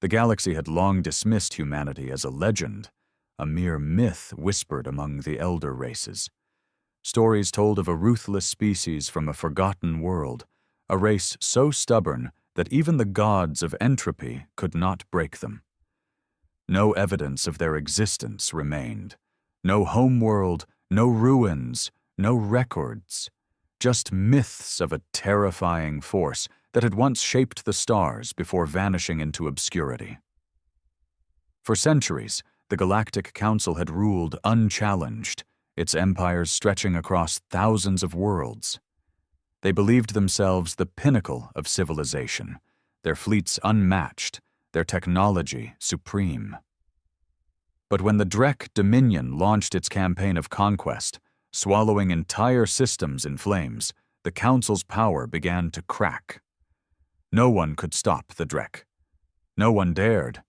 The galaxy had long dismissed humanity as a legend, a mere myth whispered among the elder races. Stories told of a ruthless species from a forgotten world, a race so stubborn that even the gods of entropy could not break them. No evidence of their existence remained. No homeworld, no ruins, no records. Just myths of a terrifying force that had once shaped the stars before vanishing into obscurity. For centuries, the Galactic Council had ruled unchallenged, its empires stretching across thousands of worlds. They believed themselves the pinnacle of civilization, their fleets unmatched, their technology supreme. But when the Drek Dominion launched its campaign of conquest, swallowing entire systems in flames, the Council's power began to crack. No one could stop the Drek. No one dared.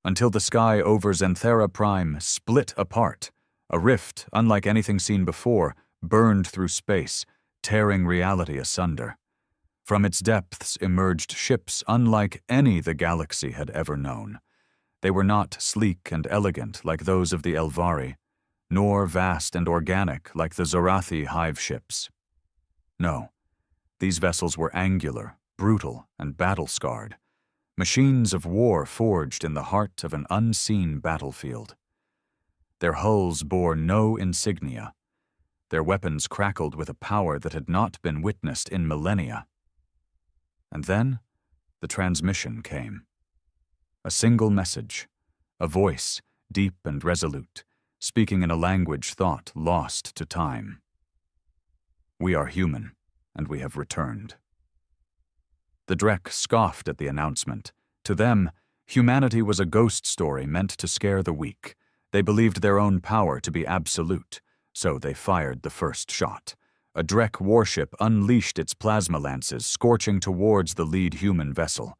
Until the sky over Zenthera Prime split apart, a rift unlike anything seen before burned through space, tearing reality asunder. From its depths emerged ships unlike any the galaxy had ever known. They were not sleek and elegant like those of the Elvari, nor vast and organic like the Zorathi hive ships. No, these vessels were angular, brutal, and battle-scarred, machines of war forged in the heart of an unseen battlefield. Their hulls bore no insignia. Their weapons crackled with a power that had not been witnessed in millennia. And then, the transmission came. A single message, a voice, deep and resolute, speaking in a language thought lost to time. We are human, and we have returned. The Drek scoffed at the announcement. To them, humanity was a ghost story meant to scare the weak. They believed their own power to be absolute, so they fired the first shot. A Drek warship unleashed its plasma lances, scorching towards the lead human vessel.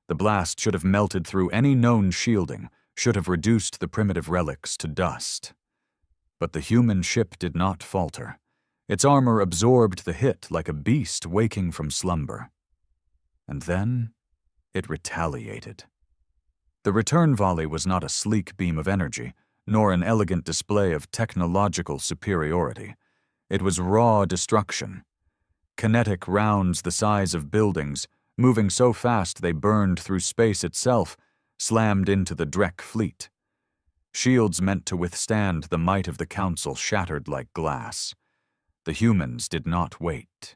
The blast should have melted through any known shielding, should have reduced the primitive relics to dust. But the human ship did not falter. Its armor absorbed the hit like a beast waking from slumber. And then, it retaliated. The return volley was not a sleek beam of energy, nor an elegant display of technological superiority. It was raw destruction. Kinetic rounds the size of buildings, moving so fast they burned through space itself, slammed into the Drek fleet. Shields meant to withstand the might of the Council shattered like glass. The humans did not wait.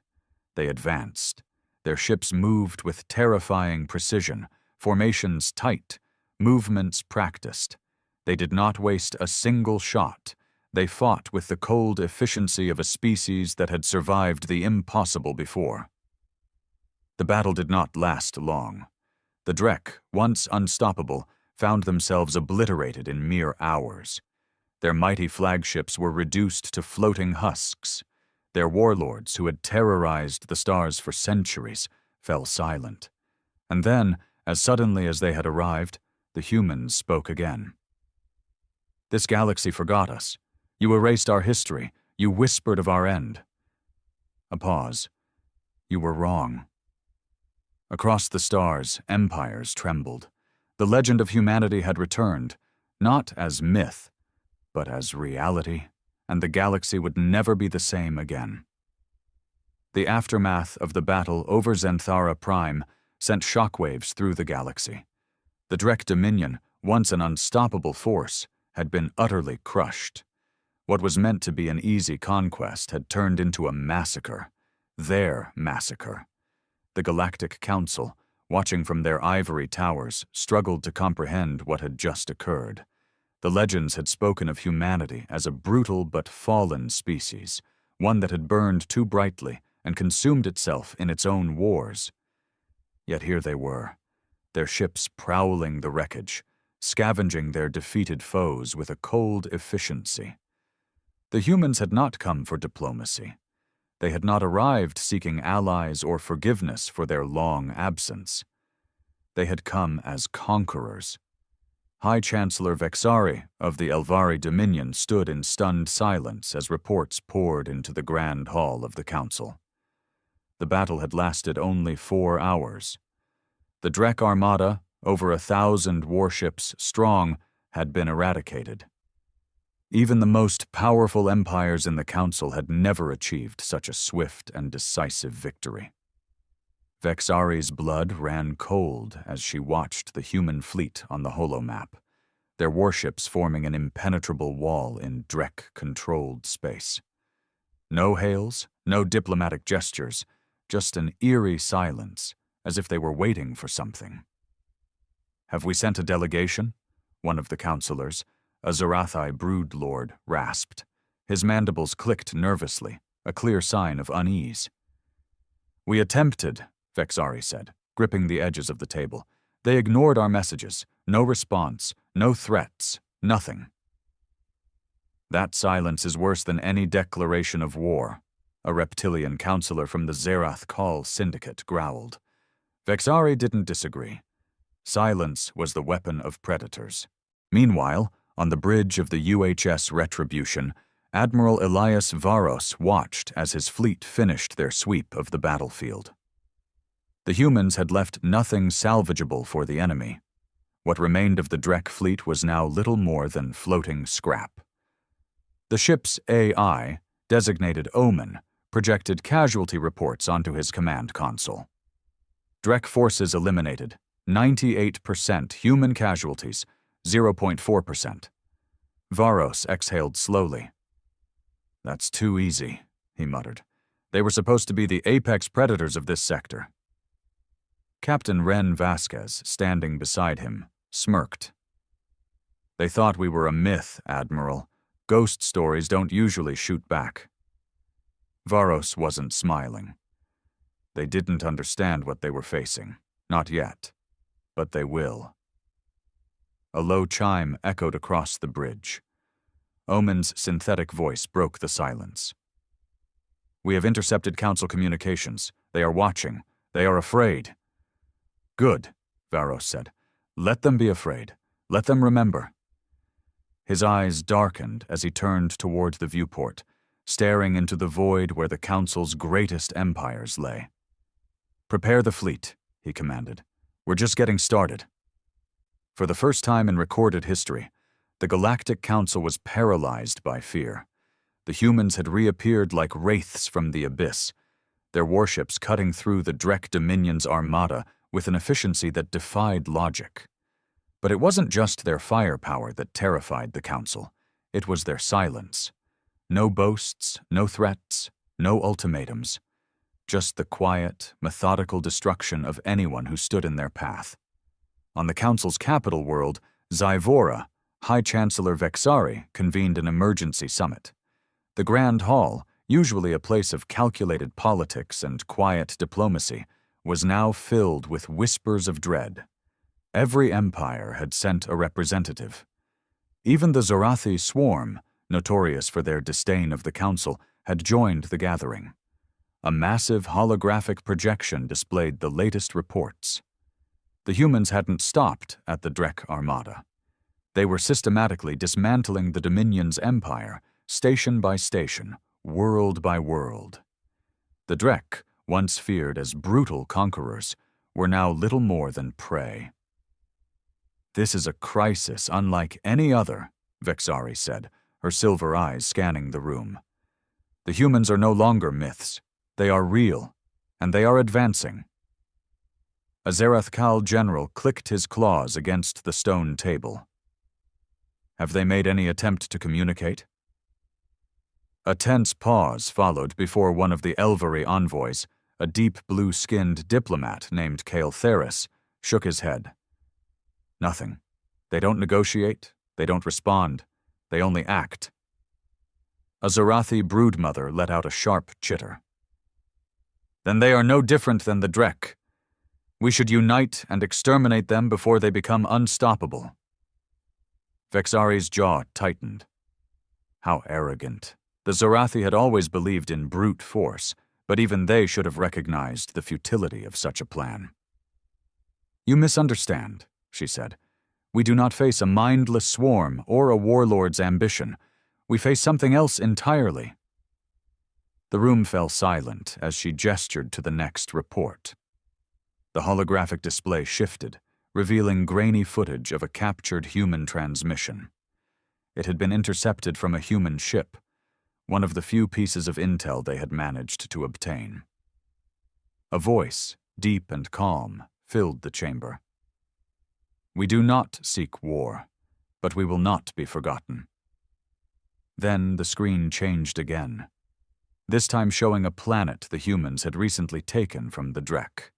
They advanced. Their ships moved with terrifying precision, formations tight, movements practiced. They did not waste a single shot. They fought with the cold efficiency of a species that had survived the impossible before. The battle did not last long. The Drek, once unstoppable, found themselves obliterated in mere hours. Their mighty flagships were reduced to floating husks. Their warlords, who had terrorized the stars for centuries, fell silent. And then, as suddenly as they had arrived, the humans spoke again. This galaxy forgot us. You erased our history. You whispered of our end. A pause. You were wrong. Across the stars, empires trembled. The legend of humanity had returned, not as myth, but as reality, and the galaxy would never be the same again. The aftermath of the battle over Zenthara Prime sent shockwaves through the galaxy. The Drek Dominion, once an unstoppable force, had been utterly crushed. What was meant to be an easy conquest had turned into a massacre. Their massacre. The Galactic Council, watching from their ivory towers, struggled to comprehend what had just occurred. The legends had spoken of humanity as a brutal but fallen species, one that had burned too brightly and consumed itself in its own wars. Yet here they were, their ships prowling the wreckage, scavenging their defeated foes with a cold efficiency. The humans had not come for diplomacy. They had not arrived seeking allies or forgiveness for their long absence. They had come as conquerors. High Chancellor Vexari of the Elvari Dominion stood in stunned silence as reports poured into the grand hall of the council. The battle had lasted only 4 hours. The Drek Armada, over 1,000 warships strong, had been eradicated. Even the most powerful empires in the Council had never achieved such a swift and decisive victory. Vexari's blood ran cold as she watched the human fleet on the holomap, their warships forming an impenetrable wall in Drek-controlled space. No hails, no diplomatic gestures, just an eerie silence, as if they were waiting for something. "Have we sent a delegation?" one of the counselors, a Zarathi broodlord, rasped. His mandibles clicked nervously, a clear sign of unease. "We attempted," Vexari said, gripping the edges of the table. "They ignored our messages. No response, no threats, nothing." "That silence is worse than any declaration of war," a reptilian counselor from the Zerath Kal Syndicate growled. Vexari didn't disagree. Silence was the weapon of predators. Meanwhile, on the bridge of the UHS Retribution, Admiral Elias Varos watched as his fleet finished their sweep of the battlefield. The humans had left nothing salvageable for the enemy. What remained of the Drek fleet was now little more than floating scrap. The ship's AI, designated Omen, projected casualty reports onto his command console. Drek forces eliminated, 98% human casualties, 0.4%. Varos exhaled slowly. "That's too easy," he muttered. "They were supposed to be the apex predators of this sector." Captain Ren Vasquez, standing beside him, smirked. "They thought we were a myth, Admiral. Ghost stories don't usually shoot back." Varos wasn't smiling. They didn't understand what they were facing. Not yet. But they will. A low chime echoed across the bridge. Omen's synthetic voice broke the silence. "We have intercepted Council communications. They are watching. They are afraid." "Good," Varos said. "Let them be afraid. Let them remember." His eyes darkened as he turned toward the viewport, staring into the void where the Council's greatest empires lay. "Prepare the fleet," he commanded. "We're just getting started." For the first time in recorded history, the Galactic Council was paralyzed by fear. The humans had reappeared like wraiths from the abyss, their warships cutting through the Drek Dominion's armada with an efficiency that defied logic. But it wasn't just their firepower that terrified the Council. It was their silence. No boasts, no threats, no ultimatums. Just the quiet, methodical destruction of anyone who stood in their path. On the Council's capital world, Zyvora, High Chancellor Vexari convened an emergency summit. The Grand Hall, usually a place of calculated politics and quiet diplomacy, was now filled with whispers of dread. Every empire had sent a representative. Even the Zorathi swarm, notorious for their disdain of the Council, had joined the gathering. A massive holographic projection displayed the latest reports. The humans hadn't stopped at the Drek Armada. They were systematically dismantling the Dominion's empire, station by station, world by world. The Drek, once feared as brutal conquerors, were now little more than prey. "This is a crisis unlike any other," Vexari said, her silver eyes scanning the room. "The humans are no longer myths. They are real, and they are advancing." A Zerath Kal general clicked his claws against the stone table. "Have they made any attempt to communicate?" A tense pause followed before one of the Elvery envoys, a deep blue-skinned diplomat named Kael Theris, shook his head. "Nothing. They don't negotiate, they don't respond, they only act." A Zorathi broodmother let out a sharp chitter. "Then they are no different than the Drek. We should unite and exterminate them before they become unstoppable." Vexari's jaw tightened. How arrogant. The Zorathi had always believed in brute force, but even they should have recognized the futility of such a plan. "You misunderstand," she said. "We do not face a mindless swarm or a warlord's ambition. We face something else entirely." The room fell silent as she gestured to the next report. The holographic display shifted, revealing grainy footage of a captured human transmission. It had been intercepted from a human ship, one of the few pieces of intel they had managed to obtain. A voice, deep and calm, filled the chamber. "We do not seek war, but we will not be forgotten." Then the screen changed again, this time showing a planet the humans had recently taken from the Drek.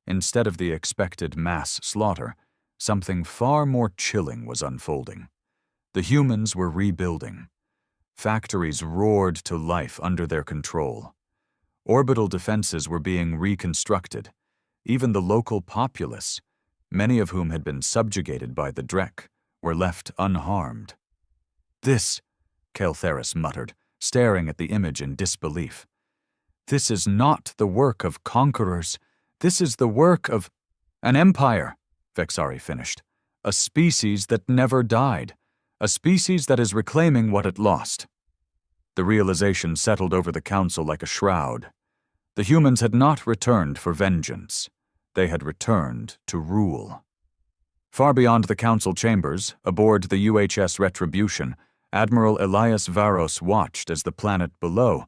Instead of the expected mass slaughter, something far more chilling was unfolding. The humans were rebuilding. Factories roared to life under their control. Orbital defenses were being reconstructed. Even the local populace, many of whom had been subjugated by the Drek, were left unharmed. "This," Kael'thas muttered, staring at the image in disbelief. "This is not the work of conquerors. This is the work of an empire," Vex'ari finished. "A species that never died. A species that is reclaiming what it lost." The realization settled over the council like a shroud. The humans had not returned for vengeance. They had returned to rule. Far beyond the council chambers, aboard the UHS Retribution, Admiral Elias Varos watched as the planet below,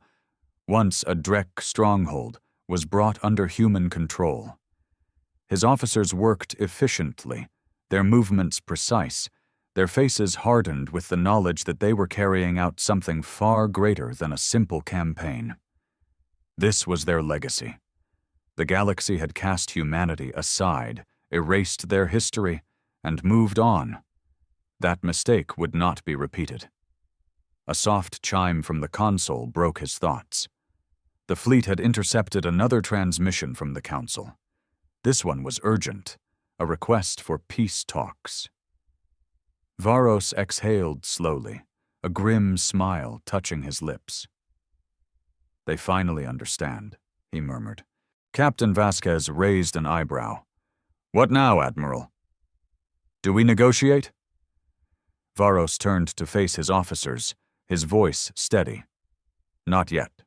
once a Drek stronghold, was brought under human control. His officers worked efficiently, their movements precise, their faces hardened with the knowledge that they were carrying out something far greater than a simple campaign. This was their legacy. The galaxy had cast humanity aside, erased their history, and moved on. That mistake would not be repeated. A soft chime from the console broke his thoughts. The fleet had intercepted another transmission from the council. This one was urgent, a request for peace talks. Varos exhaled slowly, a grim smile touching his lips. "They finally understand," he murmured. Captain Vasquez raised an eyebrow. "What now, Admiral? Do we negotiate?" Varos turned to face his officers, his voice steady. "Not yet."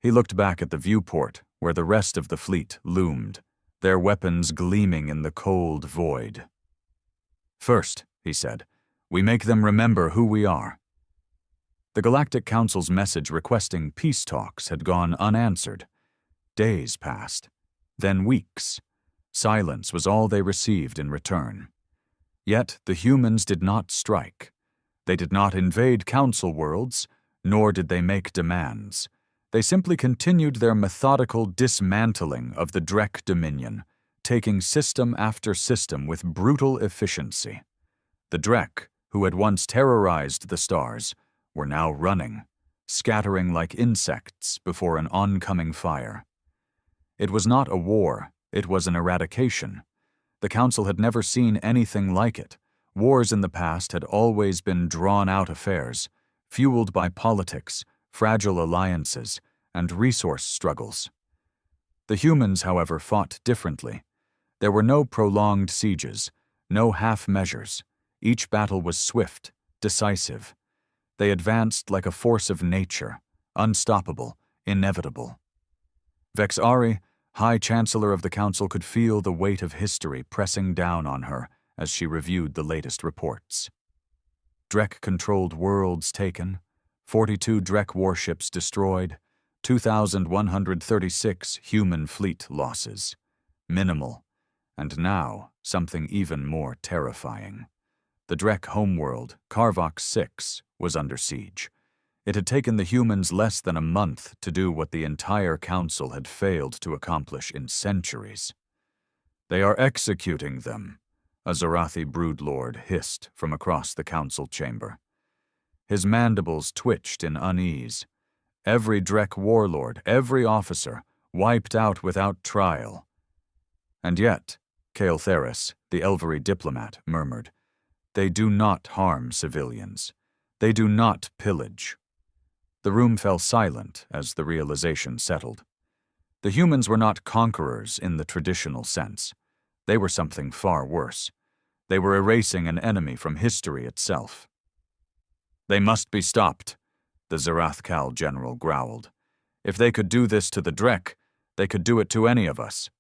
He looked back at the viewport where the rest of the fleet loomed, their weapons gleaming in the cold void. "First," he said, "we make them remember who we are." The Galactic Council's message requesting peace talks had gone unanswered. Days passed, then weeks. Silence was all they received in return. Yet the humans did not strike. They did not invade council worlds, nor did they make demands. They simply continued their methodical dismantling of the Drek Dominion, taking system after system with brutal efficiency. The Drek, who had once terrorized the stars, were now running, scattering like insects before an oncoming fire. It was not a war, it was an eradication. The Council had never seen anything like it. Wars in the past had always been drawn-out affairs, fueled by politics, fragile alliances, and resource struggles. The humans, however, fought differently. There were no prolonged sieges, no half measures. Each battle was swift, decisive. They advanced like a force of nature, unstoppable, inevitable. Vex'ari, High Chancellor of the Council, could feel the weight of history pressing down on her as she reviewed the latest reports. Drek-controlled worlds taken, 42 Drek warships destroyed, 2,136 human fleet losses. Minimal, and now something even more terrifying. The Drek homeworld, Carvox 6, was under siege. It had taken the humans less than a month to do what the entire council had failed to accomplish in centuries. "They are executing them," a Zarathi broodlord hissed from across the council chamber. His mandibles twitched in unease. Every Drek warlord, every officer, wiped out without trial. And yet, Kael'thas, the Elvery diplomat, murmured, "They do not harm civilians. They do not pillage." The room fell silent as the realization settled. The humans were not conquerors in the traditional sense. They were something far worse. They were erasing an enemy from history itself. "They must be stopped," the Zarathkal general growled. "If they could do this to the Drek, they could do it to any of us."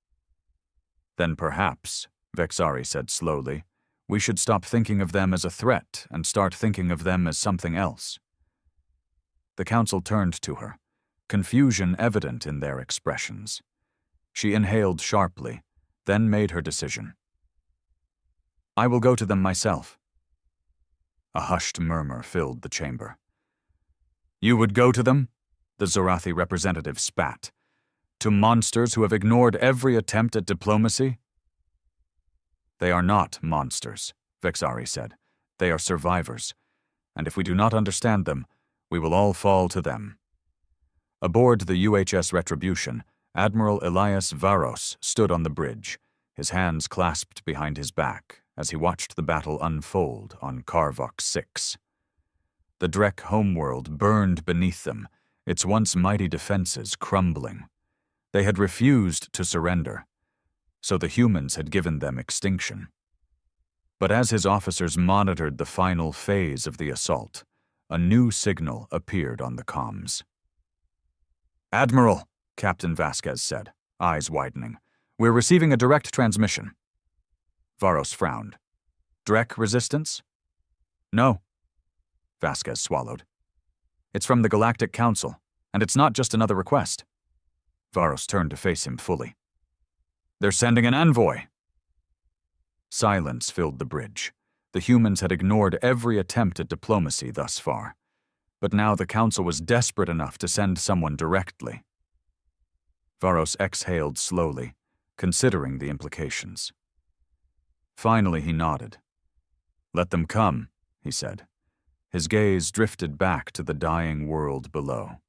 "Then perhaps," Vexari said slowly. We should stop thinking of them as a threat and start thinking of them as something else. The council turned to her, confusion evident in their expressions. She inhaled sharply, then made her decision. I will go to them myself. A hushed murmur filled the chamber. You would go to them? The Zorathi representative spat. To monsters who have ignored every attempt at diplomacy? They are not monsters, Vexari said. They are survivors, and if we do not understand them, we will all fall to them. Aboard the UHS Retribution, Admiral Elias Varos stood on the bridge, his hands clasped behind his back as he watched the battle unfold on Karvok 6. The Drek homeworld burned beneath them, its once mighty defenses crumbling. They had refused to surrender, so the humans had given them extinction. But as his officers monitored the final phase of the assault, a new signal appeared on the comms. Admiral, Captain Vasquez said, eyes widening, we're receiving a direct transmission. Varos frowned. Drek resistance? No. Vasquez swallowed. It's from the Galactic Council, and it's not just another request. Varos turned to face him fully. They're sending an envoy. Silence filled the bridge. The humans had ignored every attempt at diplomacy thus far, but now the Council was desperate enough to send someone directly. Varos exhaled slowly, considering the implications. Finally he nodded. Let them come, he said. His gaze drifted back to the dying world below.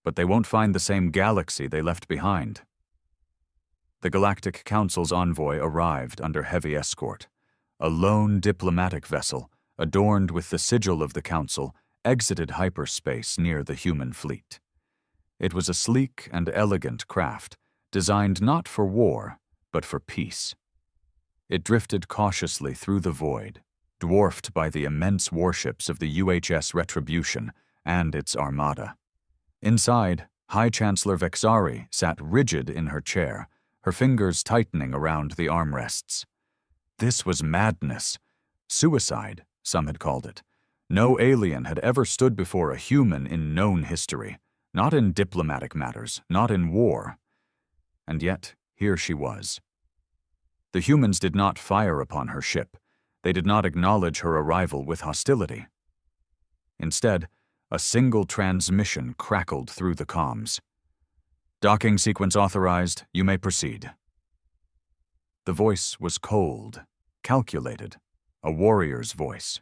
But they won't find the same galaxy they left behind. The Galactic Council's envoy arrived under heavy escort. A lone diplomatic vessel, adorned with the sigil of the Council, exited hyperspace near the human fleet. It was a sleek and elegant craft, designed not for war, but for peace. It drifted cautiously through the void, dwarfed by the immense warships of the UHS Retribution and its armada. Inside, High Chancellor Vexari sat rigid in her chair, her fingers tightening around the armrests. This was madness. Suicide, some had called it. No alien had ever stood before a human in known history, not in diplomatic matters, not in war. And yet, here she was. The humans did not fire upon her ship. They did not acknowledge her arrival with hostility. Instead, a single transmission crackled through the comms. Docking sequence authorized. You may proceed. The voice was cold, calculated, a warrior's voice.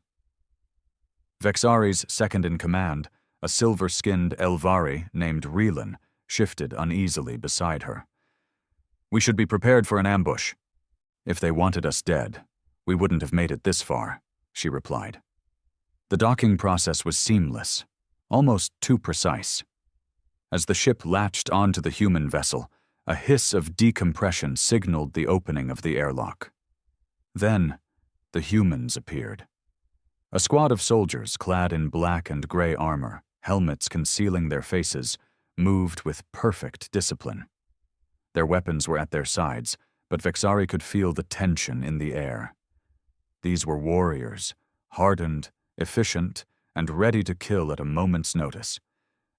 Vexari's second-in-command, a silver-skinned Elvari named Relan, shifted uneasily beside her. We should be prepared for an ambush. If they wanted us dead, we wouldn't have made it this far, she replied. The docking process was seamless, almost too precise. As the ship latched onto the human vessel, a hiss of decompression signaled the opening of the airlock. Then, the humans appeared. A squad of soldiers clad in black and gray armor, helmets concealing their faces, moved with perfect discipline. Their weapons were at their sides, but Vexari could feel the tension in the air. These were warriors, hardened, efficient, and ready to kill at a moment's notice.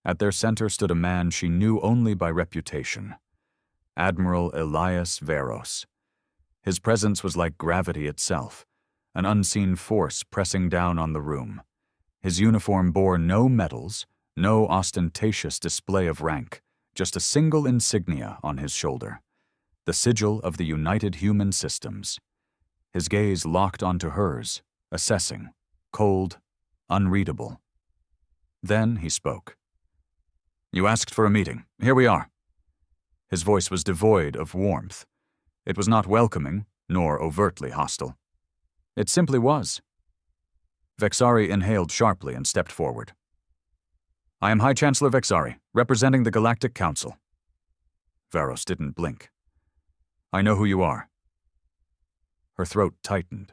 At their center stood a man she knew only by reputation, Admiral Elias Varos. His presence was like gravity itself, an unseen force pressing down on the room. His uniform bore no medals, no ostentatious display of rank, just a single insignia on his shoulder, the sigil of the United Human Systems. His gaze locked onto hers, assessing, cold, unreadable. Then he spoke. You asked for a meeting. Here we are. His voice was devoid of warmth. It was not welcoming, nor overtly hostile. It simply was. Vexari inhaled sharply and stepped forward. I am High Chancellor Vexari, representing the Galactic Council. Varos didn't blink. I know who you are. Her throat tightened.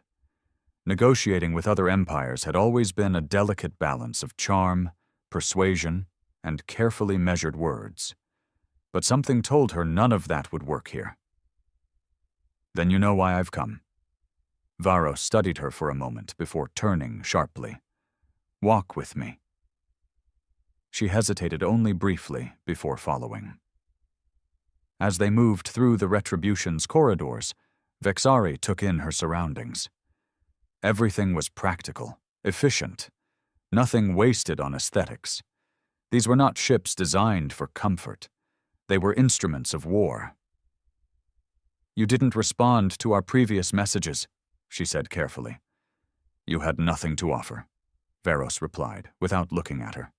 Negotiating with other empires had always been a delicate balance of charm, persuasion, and carefully measured words. But something told her none of that would work here. Then you know why I've come. Varros studied her for a moment before turning sharply. Walk with me. She hesitated only briefly before following. As they moved through the Retribution's corridors, Vexari took in her surroundings. Everything was practical, efficient, nothing wasted on aesthetics. These were not ships designed for comfort. They were instruments of war. You didn't respond to our previous messages, she said carefully. You had nothing to offer, Varros replied, without looking at her.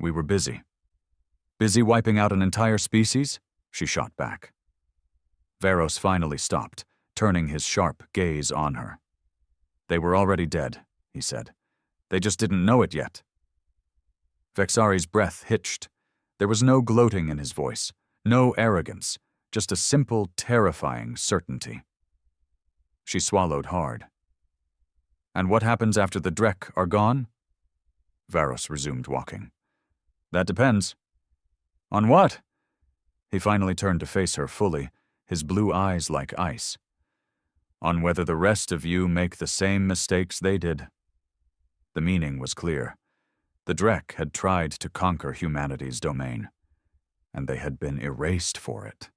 We were busy. Busy wiping out an entire species? She shot back. Varros finally stopped, turning his sharp gaze on her. They were already dead, he said. They just didn't know it yet. Vexari's breath hitched. There was no gloating in his voice, no arrogance, just a simple, terrifying certainty. She swallowed hard. And what happens after the Drek are gone? Varros resumed walking. That depends. On what? He finally turned to face her fully, his blue eyes like ice. On whether the rest of you make the same mistakes they did. The meaning was clear. The Drek had tried to conquer humanity's domain, and they had been erased for it.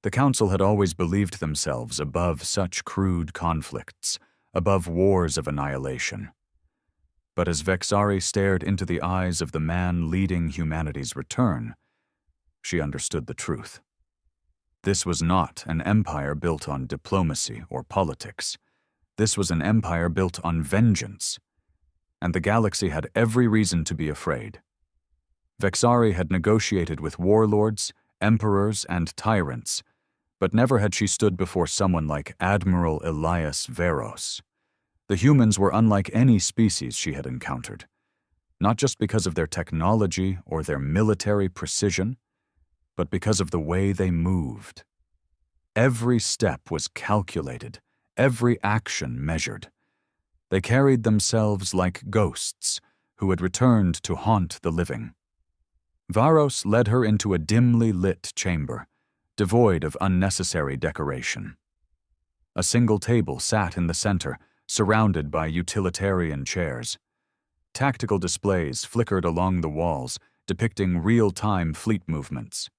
The Council had always believed themselves above such crude conflicts, above wars of annihilation. But as Vexari stared into the eyes of the man leading humanity's return, she understood the truth. This was not an empire built on diplomacy or politics. This was an empire built on vengeance, and the galaxy had every reason to be afraid. Vexari had negotiated with warlords, emperors, and tyrants, but never had she stood before someone like Admiral Elias Varros. The humans were unlike any species she had encountered, not just because of their technology or their military precision, but because of the way they moved. Every step was calculated, every action measured. They carried themselves like ghosts who had returned to haunt the living. Varros led her into a dimly lit chamber, devoid of unnecessary decoration. A single table sat in the center, surrounded by utilitarian chairs. Tactical displays flickered along the walls, depicting real-time fleet movements.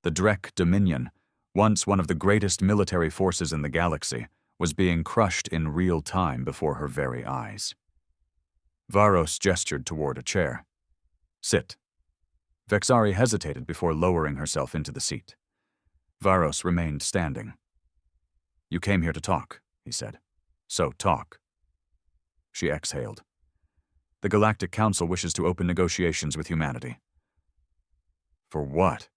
The Drek Dominion, once one of the greatest military forces in the galaxy, was being crushed in real time before her very eyes. Varros gestured toward a chair. Sit. Vexari hesitated before lowering herself into the seat. Varros remained standing. You came here to talk, he said. So talk. She exhaled. The Galactic Council wishes to open negotiations with humanity. For what?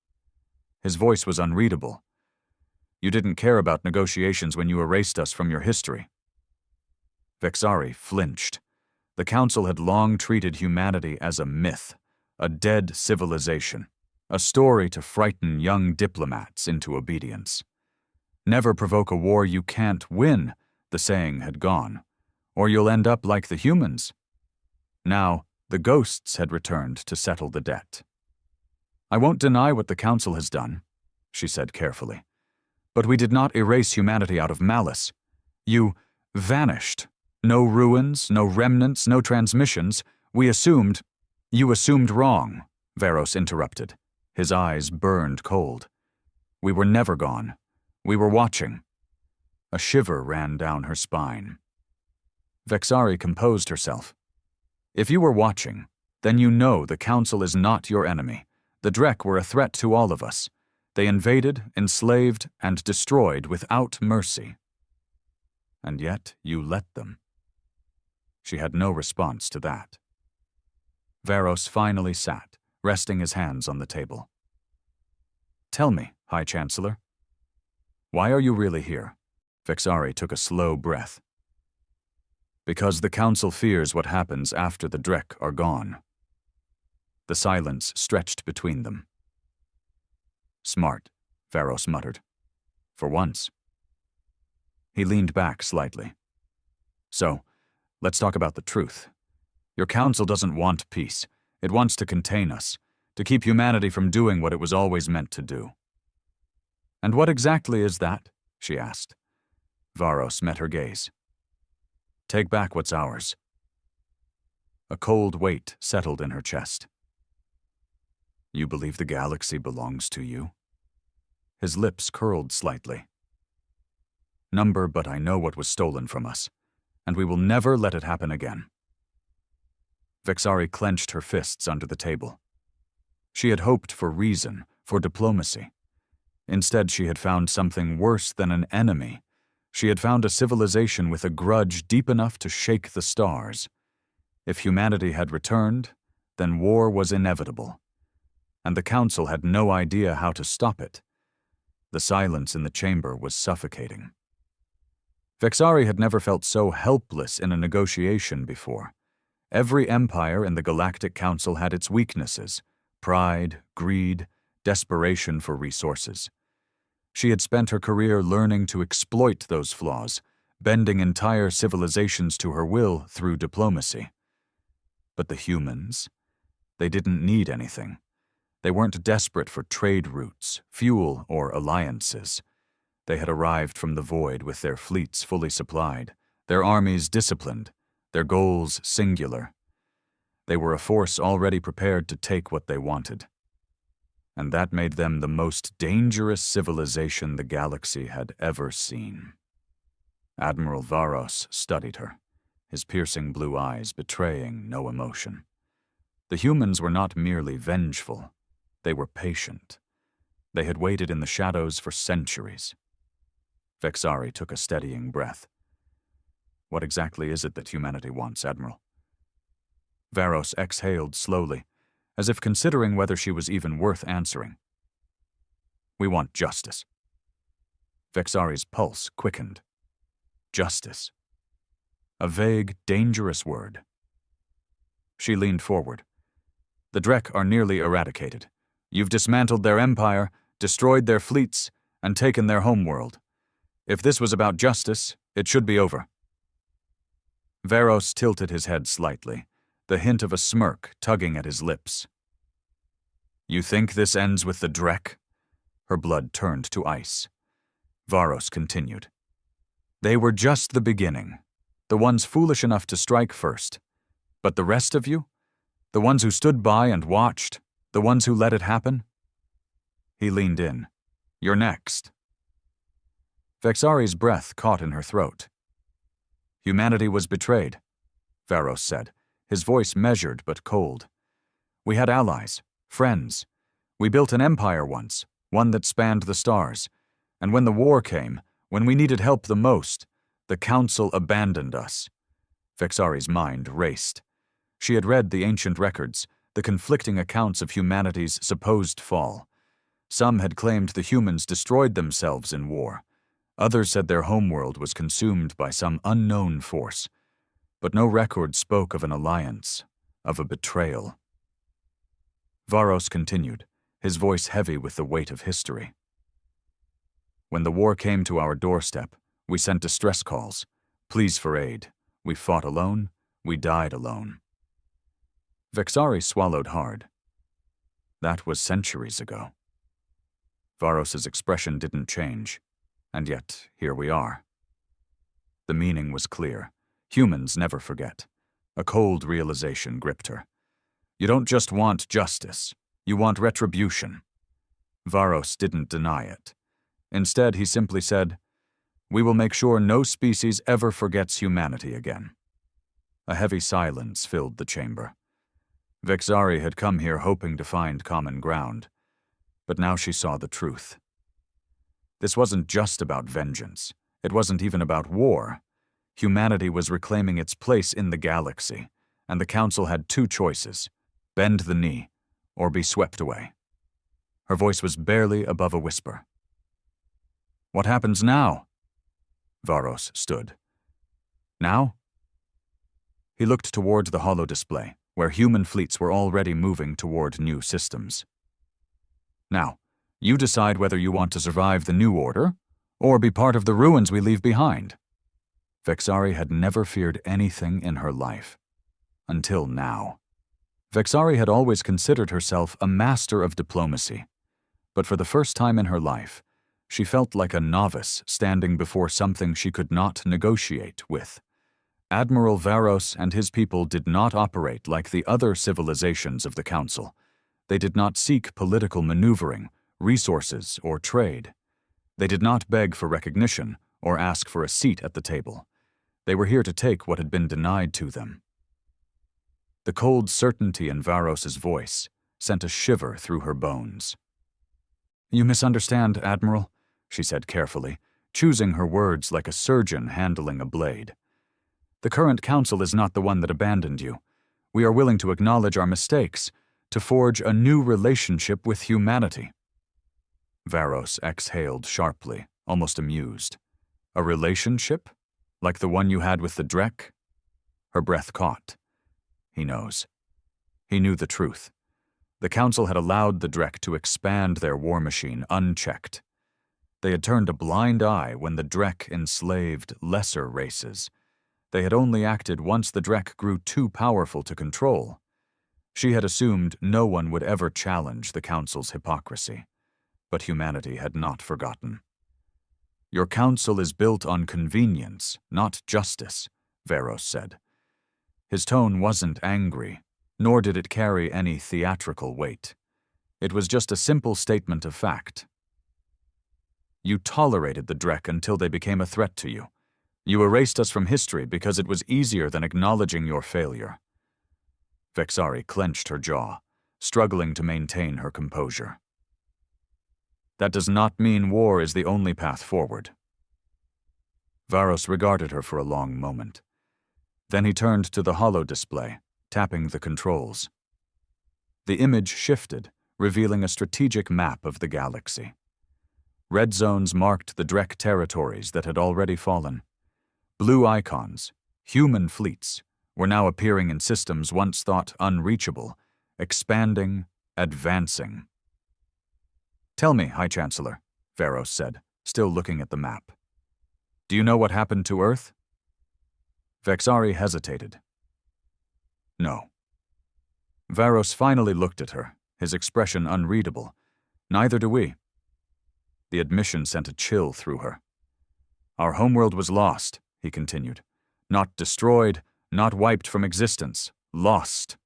His voice was unreadable. You didn't care about negotiations when you erased us from your history. Vexari flinched. The Council had long treated humanity as a myth, a dead civilization, a story to frighten young diplomats into obedience. Never provoke a war you can't win, the saying had gone, or you'll end up like the humans. Now, the ghosts had returned to settle the debt. I won't deny what the Council has done, she said carefully. But we did not erase humanity out of malice. You vanished. No ruins, no remnants, no transmissions. You assumed wrong, Varros interrupted. His eyes burned cold. We were never gone. We were watching. A shiver ran down her spine. Vexari composed herself. If you were watching, then you know the Council is not your enemy. The Drek were a threat to all of us. They invaded, enslaved, and destroyed without mercy. And yet you let them. She had no response to that. Varros finally sat, resting his hands on the table. Tell me, High Chancellor, why are you really here? Vexari took a slow breath. Because the Council fears what happens after the Drek are gone. The silence stretched between them. Smart, Varros muttered. For once. He leaned back slightly. So, let's talk about the truth. Your Council doesn't want peace. It wants to contain us, to keep humanity from doing what it was always meant to do. And what exactly is that? she asked. Varos met her gaze. Take back what's ours. A cold weight settled in her chest. You believe the galaxy belongs to you? His lips curled slightly. Number, but I know what was stolen from us, and we will never let it happen again. Vexari clenched her fists under the table. She had hoped for reason, for diplomacy. Instead, she had found something worse than an enemy. She had found a civilization with a grudge deep enough to shake the stars. If humanity had returned, then war was inevitable. And the Council had no idea how to stop it. The silence in the chamber was suffocating. Vexari had never felt so helpless in a negotiation before. Every empire in the Galactic Council had its weaknesses: pride, greed, desperation for resources. She had spent her career learning to exploit those flaws, bending entire civilizations to her will through diplomacy. But the humans, they didn't need anything. They weren't desperate for trade routes, fuel, or alliances. They had arrived from the void with their fleets fully supplied, their armies disciplined, their goals singular. They were a force already prepared to take what they wanted. And that made them the most dangerous civilization the galaxy had ever seen. Admiral Varos studied her, his piercing blue eyes betraying no emotion. The humans were not merely vengeful. They were patient. They had waited in the shadows for centuries. Vexari took a steadying breath. What exactly is it that humanity wants, Admiral? Varos exhaled slowly, as if considering whether she was even worth answering. We want justice. Vexari's pulse quickened. Justice. A vague, dangerous word. She leaned forward. The Drek are nearly eradicated. You've dismantled their empire, destroyed their fleets, and taken their homeworld. If this was about justice, it should be over. Varos tilted his head slightly, the hint of a smirk tugging at his lips. You think this ends with the Drek? Her blood turned to ice. Varos continued. They were just the beginning, the ones foolish enough to strike first. But the rest of you? The ones who stood by and watched? The ones who let it happen? He leaned in. You're next. Vexari's breath caught in her throat. Humanity was betrayed, Varos said, his voice measured but cold. We had allies, friends. We built an empire once, one that spanned the stars. And when the war came, when we needed help the most, the Council abandoned us. Vexari's mind raced. She had read the ancient records, the conflicting accounts of humanity's supposed fall. Some had claimed the humans destroyed themselves in war. Others said their homeworld was consumed by some unknown force. But no record spoke of an alliance, of a betrayal. Varos continued, his voice heavy with the weight of history. When the war came to our doorstep, we sent distress calls, pleas for aid. We fought alone, we died alone. Vexari swallowed hard. That was centuries ago. Varos's expression didn't change, and yet here we are. The meaning was clear. Humans never forget. A cold realization gripped her. You don't just want justice, you want retribution. Varos didn't deny it. Instead, he simply said, we will make sure no species ever forgets humanity again. A heavy silence filled the chamber. Vexari had come here hoping to find common ground, but now she saw the truth. This wasn't just about vengeance. It wasn't even about war. Humanity was reclaiming its place in the galaxy, and the Council had two choices: bend the knee, or be swept away. Her voice was barely above a whisper. What happens now? Varos stood. Now? He looked toward the holo display, where human fleets were already moving toward new systems. Now, you decide whether you want to survive the new order, or be part of the ruins we leave behind. Vexari had never feared anything in her life. Until now. Vexari had always considered herself a master of diplomacy, but for the first time in her life, She felt like a novice standing before something she could not negotiate with. Admiral Varos and his people did not operate like the other civilizations of the Council. They did not seek political maneuvering, resources, or trade. They did not beg for recognition or ask for a seat at the table. They were here to take what had been denied to them. The cold certainty in Varos's voice sent a shiver through her bones. "You misunderstand, Admiral," she said carefully, choosing her words like a surgeon handling a blade. "The current council is not the one that abandoned you. We are willing to acknowledge our mistakes, to forge a new relationship with humanity." Varos exhaled sharply, almost amused. "A relationship? Like the one you had with the Drek?" Her breath caught. He knows. He knew the truth. The Council had allowed the Drek to expand their war machine unchecked. They had turned a blind eye when the Drek enslaved lesser races. They had only acted once the Drek grew too powerful to control. She had assumed no one would ever challenge the Council's hypocrisy. But humanity had not forgotten. "Your council is built on convenience, not justice," Varos said. His tone wasn't angry, nor did it carry any theatrical weight. It was just a simple statement of fact. "You tolerated the Drek until they became a threat to you. You erased us from history because it was easier than acknowledging your failure." Vexari clenched her jaw, struggling to maintain her composure. "That does not mean war is the only path forward." Varos regarded her for a long moment. Then he turned to the holo display, tapping the controls. The image shifted, revealing a strategic map of the galaxy. Red zones marked the Drek territories that had already fallen. Blue icons, human fleets, were now appearing in systems once thought unreachable, expanding, advancing. "Tell me, High Chancellor," Varos said, still looking at the map. "Do you know what happened to Earth?" Vexari hesitated. "No." Varos finally looked at her, his expression unreadable. "Neither do we." The admission sent a chill through her. "Our homeworld was lost," he continued. "Not destroyed, not wiped from existence. Lost."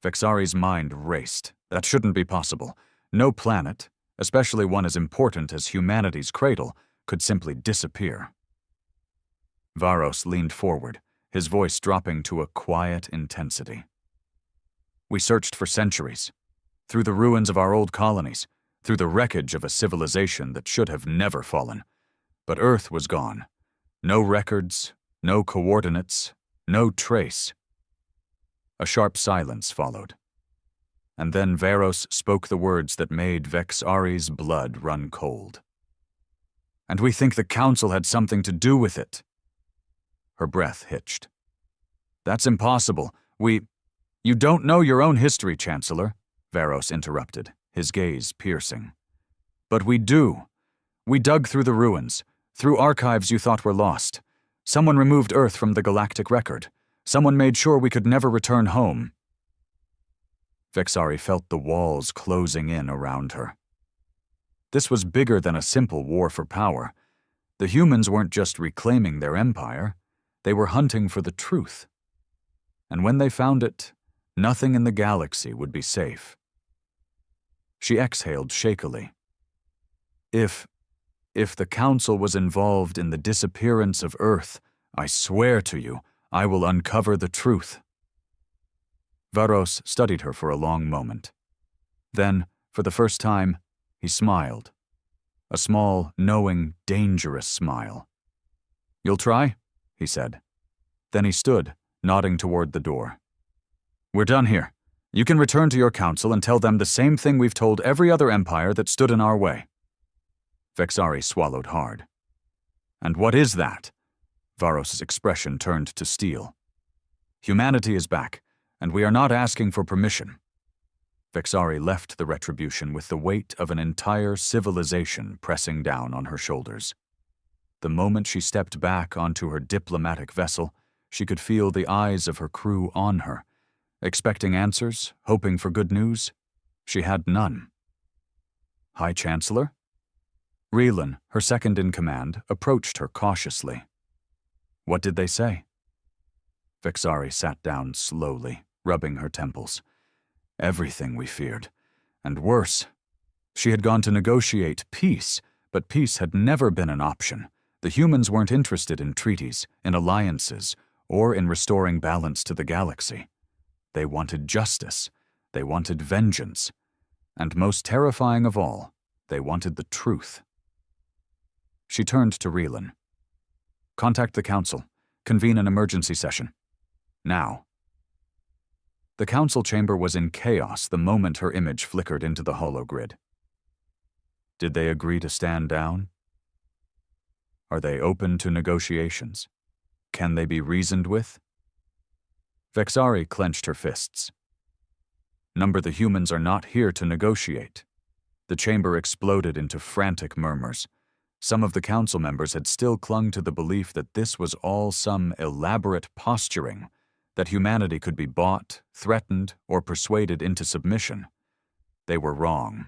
Vexari's mind raced. That shouldn't be possible. No planet, especially one as important as humanity's cradle, could simply disappear. Varos leaned forward, his voice dropping to a quiet intensity. "We searched for centuries, through the ruins of our old colonies, through the wreckage of a civilization that should have never fallen. But Earth was gone. No records, no coordinates, no trace." A sharp silence followed. And then Varos spoke the words that made Vexari's blood run cold. "And we think the Council had something to do with it." Her breath hitched. "That's impossible. You don't know your own history, Chancellor," Varos interrupted, his gaze piercing. "But we do. We dug through the ruins, through archives you thought were lost. Someone removed Earth from the galactic record. Someone made sure we could never return home." Vexari felt the walls closing in around her. This was bigger than a simple war for power. The humans weren't just reclaiming their empire, they were hunting for the truth. And when they found it, nothing in the galaxy would be safe. She exhaled shakily. If the Council was involved in the disappearance of Earth, I swear to you, I will uncover the truth." Varos studied her for a long moment. Then, for the first time, he smiled. A small, knowing, dangerous smile. "You'll try?" he said. Then he stood, nodding toward the door. "We're done here. You can return to your council and tell them the same thing we've told every other empire that stood in our way." Vexari swallowed hard. "And what is that?" Varos's expression turned to steel. "Humanity is back, and we are not asking for permission." Vexari left the retribution with the weight of an entire civilization pressing down on her shoulders. The moment she stepped back onto her diplomatic vessel, she could feel the eyes of her crew on her. Expecting answers, hoping for good news, she had none. "High Chancellor?" Rielan, her second-in-command, approached her cautiously. What did they say? Vexari sat down slowly, rubbing her temples. Everything we feared, and worse. She had gone to negotiate peace, but peace had never been an option. The humans weren't interested in treaties, in alliances, or in restoring balance to the galaxy. They wanted justice. They wanted vengeance. And most terrifying of all, they wanted the truth. She turned to Rielan. Contact the Council. Convene an emergency session. Now. The Council chamber was in chaos the moment her image flickered into the hologrid. Did they agree to stand down? Are they open to negotiations? Can they be reasoned with? Vexari clenched her fists. Number, the humans are not here to negotiate. The chamber exploded into frantic murmurs. Some of the council members had still clung to the belief that this was all some elaborate posturing, that humanity could be bought, threatened, or persuaded into submission. They were wrong.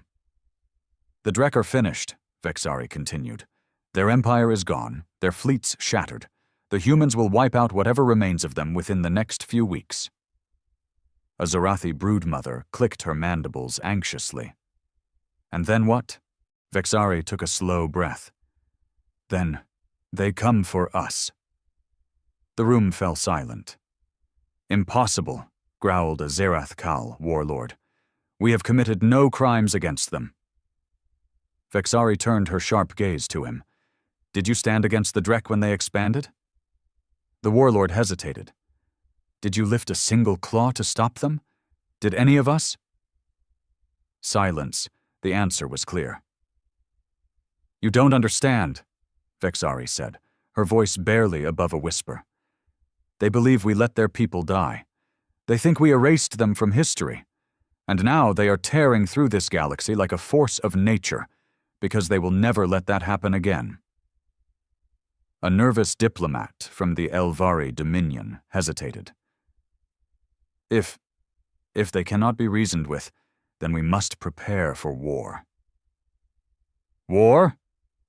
The Drek are finished, Vexari continued. Their empire is gone, their fleets shattered. The humans will wipe out whatever remains of them within the next few weeks. A Zarathi broodmother clicked her mandibles anxiously. And then what? Vexari took a slow breath. Then, they come for us. The room fell silent. Impossible, growled a Zerath Kal warlord. We have committed no crimes against them. Vexari turned her sharp gaze to him. Did you stand against the Drek when they expanded? The warlord hesitated. Did you lift a single claw to stop them? Did any of us? Silence. The answer was clear. You don't understand, Vexari said, her voice barely above a whisper. They believe we let their people die. They think we erased them from history. And now they are tearing through this galaxy like a force of nature, because they will never let that happen again. A nervous diplomat from the Elvari Dominion hesitated. If they cannot be reasoned with, then we must prepare for war. War?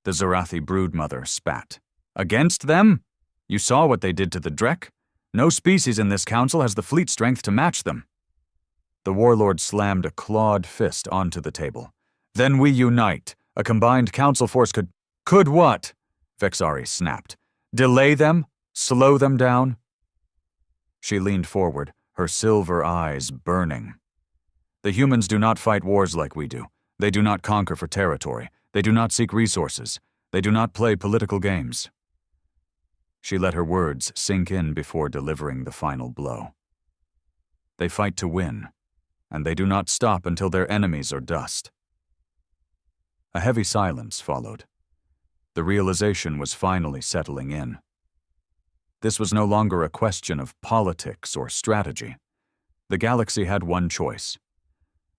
The Zarathi broodmother spat. Against them? You saw what they did to the Drek? No species in this council has the fleet strength to match them. The warlord slammed a clawed fist onto the table. Then we unite. A combined council force could... Could what? Vexari snapped. Delay them? Slow them down? She leaned forward, her silver eyes burning. The humans do not fight wars like we do. They do not conquer for territory. They do not seek resources. They do not play political games. She let her words sink in before delivering the final blow. They fight to win, and they do not stop until their enemies are dust. A heavy silence followed. The realization was finally settling in. This was no longer a question of politics or strategy. The galaxy had one choice: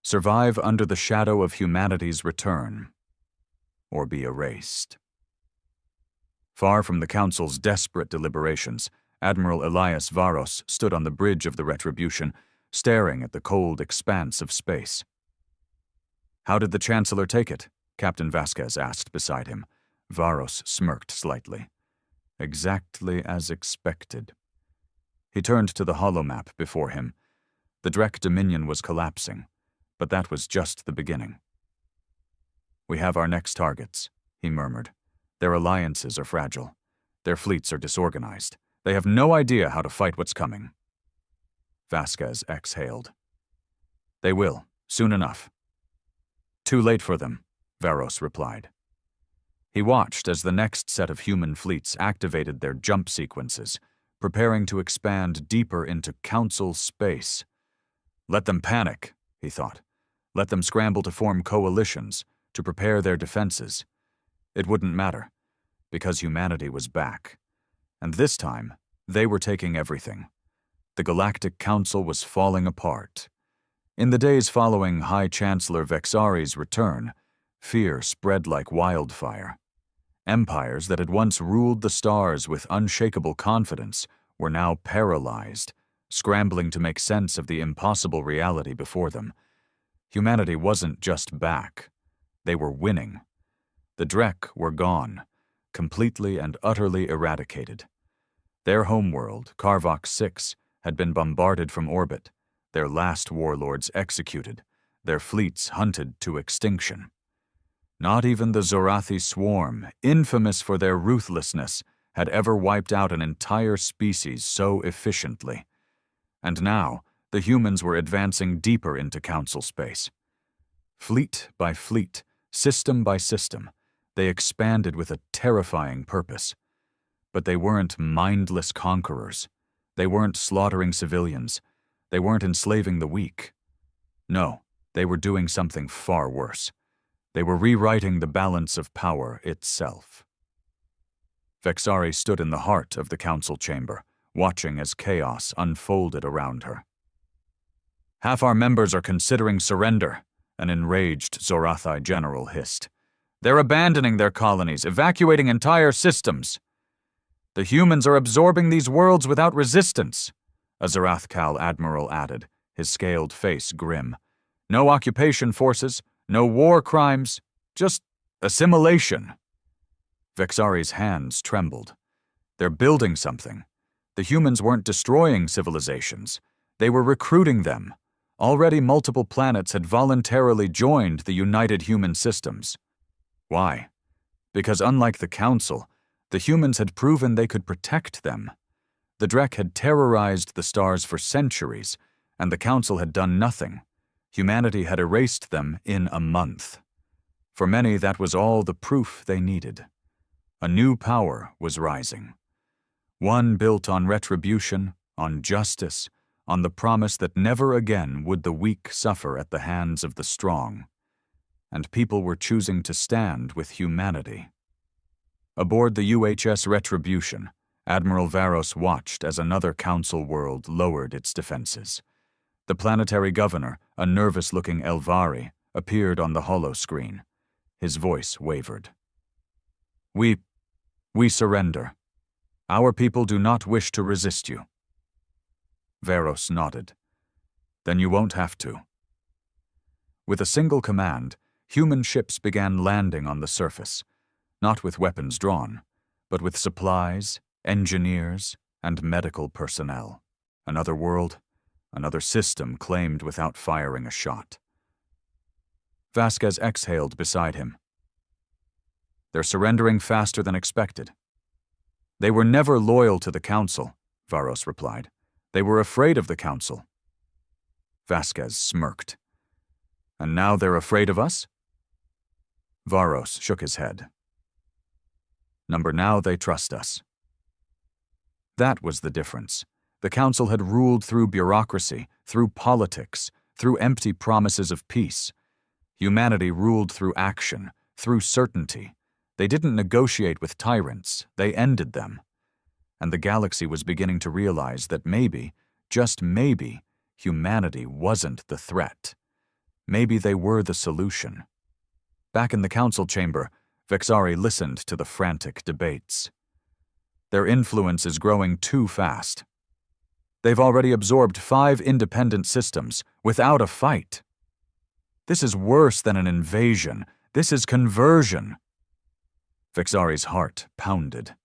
survive under the shadow of humanity's return, or be erased. Far from the Council's desperate deliberations, Admiral Elias Varos stood on the bridge of the Retribution, staring at the cold expanse of space. How did the Chancellor take it? Captain Vasquez asked beside him. Varos smirked slightly. Exactly as expected. He turned to the holomap before him. The Drek Dominion was collapsing, but that was just the beginning. We have our next targets, he murmured. Their alliances are fragile. Their fleets are disorganized. They have no idea how to fight what's coming. Vasquez exhaled. They will, soon enough. Too late for them, Varos replied. He watched as the next set of human fleets activated their jump sequences, preparing to expand deeper into Council space. Let them panic, he thought. Let them scramble to form coalitions, to prepare their defenses. It wouldn't matter, because humanity was back. And this time, they were taking everything. The Galactic Council was falling apart. In the days following High Chancellor Vexari's return, fear spread like wildfire. Empires that had once ruled the stars with unshakable confidence were now paralyzed, scrambling to make sense of the impossible reality before them. Humanity wasn't just back. They were winning. The Drek were gone, completely and utterly eradicated. Their homeworld, Karvok 6, had been bombarded from orbit, their last warlords executed, their fleets hunted to extinction. Not even the Zorathi swarm, infamous for their ruthlessness, had ever wiped out an entire species so efficiently. And now, the humans were advancing deeper into Council space. Fleet by fleet, system by system, they expanded with a terrifying purpose. But they weren't mindless conquerors. They weren't slaughtering civilians. They weren't enslaving the weak. No, they were doing something far worse. They were rewriting the balance of power itself. Vexari stood in the heart of the council chamber, watching as chaos unfolded around her. "Half our members are considering surrender," an enraged Zorathi general hissed. "They're abandoning their colonies, evacuating entire systems. The humans are absorbing these worlds without resistance," a Zorathkal admiral added, his scaled face grim. "No occupation forces, no war crimes, just assimilation." Vexari's hands trembled. They're building something. The humans weren't destroying civilizations. They were recruiting them. Already multiple planets had voluntarily joined the United Human Systems. Why? Because unlike the Council, the humans had proven they could protect them. The Drek had terrorized the stars for centuries, and the Council had done nothing. Humanity had erased them in a month. For many, that was all the proof they needed. A new power was rising. One built on retribution, on justice, on the promise that never again would the weak suffer at the hands of the strong. And people were choosing to stand with humanity. Aboard the UHS Retribution, Admiral Varos watched as another Council world lowered its defenses. The planetary governor, a nervous-looking Elvari, appeared on the holoscreen. His voice wavered. We surrender. Our people do not wish to resist you." Varos nodded. "Then you won't have to." With a single command, human ships began landing on the surface, not with weapons drawn, but with supplies, engineers, and medical personnel. Another world, another system claimed without firing a shot. Vasquez exhaled beside him. "They're surrendering faster than expected." "They were never loyal to the Council," Varos replied. "They were afraid of the Council." Vasquez smirked. "And now they're afraid of us?" Varos shook his head. "Now they trust us." That was the difference. The Council had ruled through bureaucracy, through politics, through empty promises of peace. Humanity ruled through action, through certainty. They didn't negotiate with tyrants, they ended them. And the galaxy was beginning to realize that maybe, just maybe, humanity wasn't the threat. Maybe they were the solution. Back in the council chamber, Vexari listened to the frantic debates. Their influence is growing too fast. They've already absorbed 5 independent systems without a fight. This is worse than an invasion. This is conversion. Vexari's heart pounded.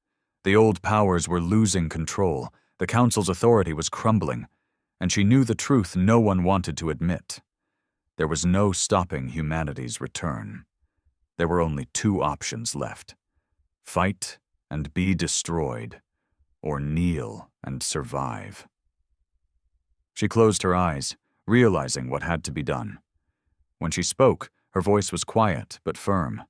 The old powers were losing control. The council's authority was crumbling, and she knew the truth no one wanted to admit. There was no stopping humanity's return. There were only 2 options left: fight and be destroyed, or kneel and survive. She closed her eyes, realizing what had to be done. When she spoke, her voice was quiet but firm.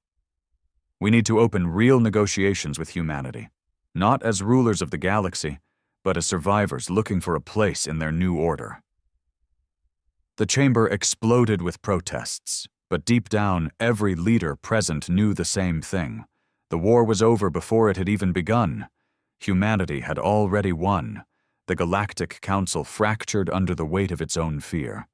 "We need to open real negotiations with humanity, not as rulers of the galaxy, but as survivors looking for a place in their new order." The chamber exploded with protests, but deep down, every leader present knew the same thing. The war was over before it had even begun. Humanity had already won. The Galactic Council fractured under the weight of its own fear.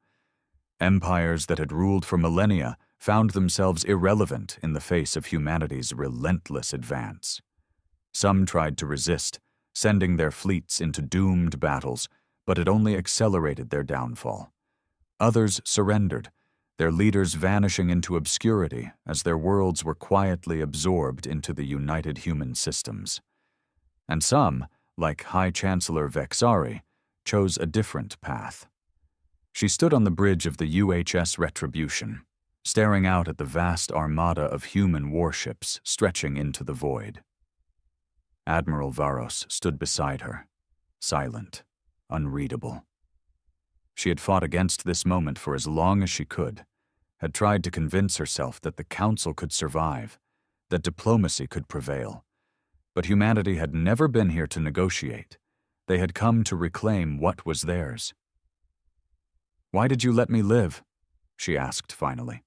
Empires that had ruled for millennia found themselves irrelevant in the face of humanity's relentless advance. Some tried to resist, sending their fleets into doomed battles, but it only accelerated their downfall. Others surrendered, their leaders vanishing into obscurity as their worlds were quietly absorbed into the united human systems. And some, like High Chancellor Vexari, chose a different path. She stood on the bridge of the UHS Retribution, staring out at the vast armada of human warships stretching into the void. Admiral Varos stood beside her, silent, unreadable. She had fought against this moment for as long as she could, had tried to convince herself that the Council could survive, that diplomacy could prevail. But humanity had never been here to negotiate. They had come to reclaim what was theirs. "Why did you let me live?" she asked finally.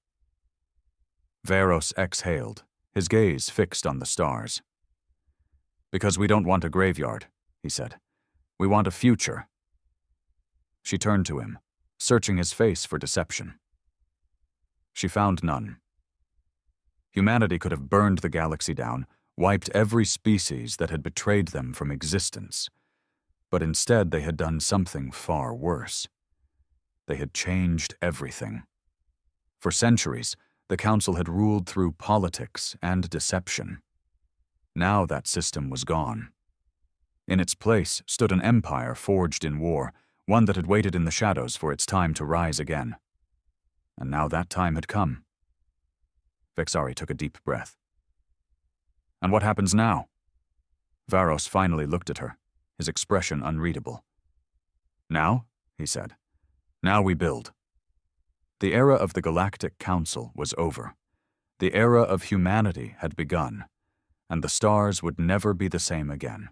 Varos exhaled, his gaze fixed on the stars. "Because we don't want a graveyard," he said. "We want a future." She turned to him, searching his face for deception. She found none. Humanity could have burned the galaxy down, wiped every species that had betrayed them from existence. But instead they had done something far worse. They had changed everything. For centuries, the Council had ruled through politics and deception. Now that system was gone. In its place stood an empire forged in war, one that had waited in the shadows for its time to rise again. And now that time had come. Vexari took a deep breath. "And what happens now?" Varos finally looked at her, his expression unreadable. "Now?" he said. "Now we build." The era of the Galactic Council was over. The era of humanity had begun, and the stars would never be the same again.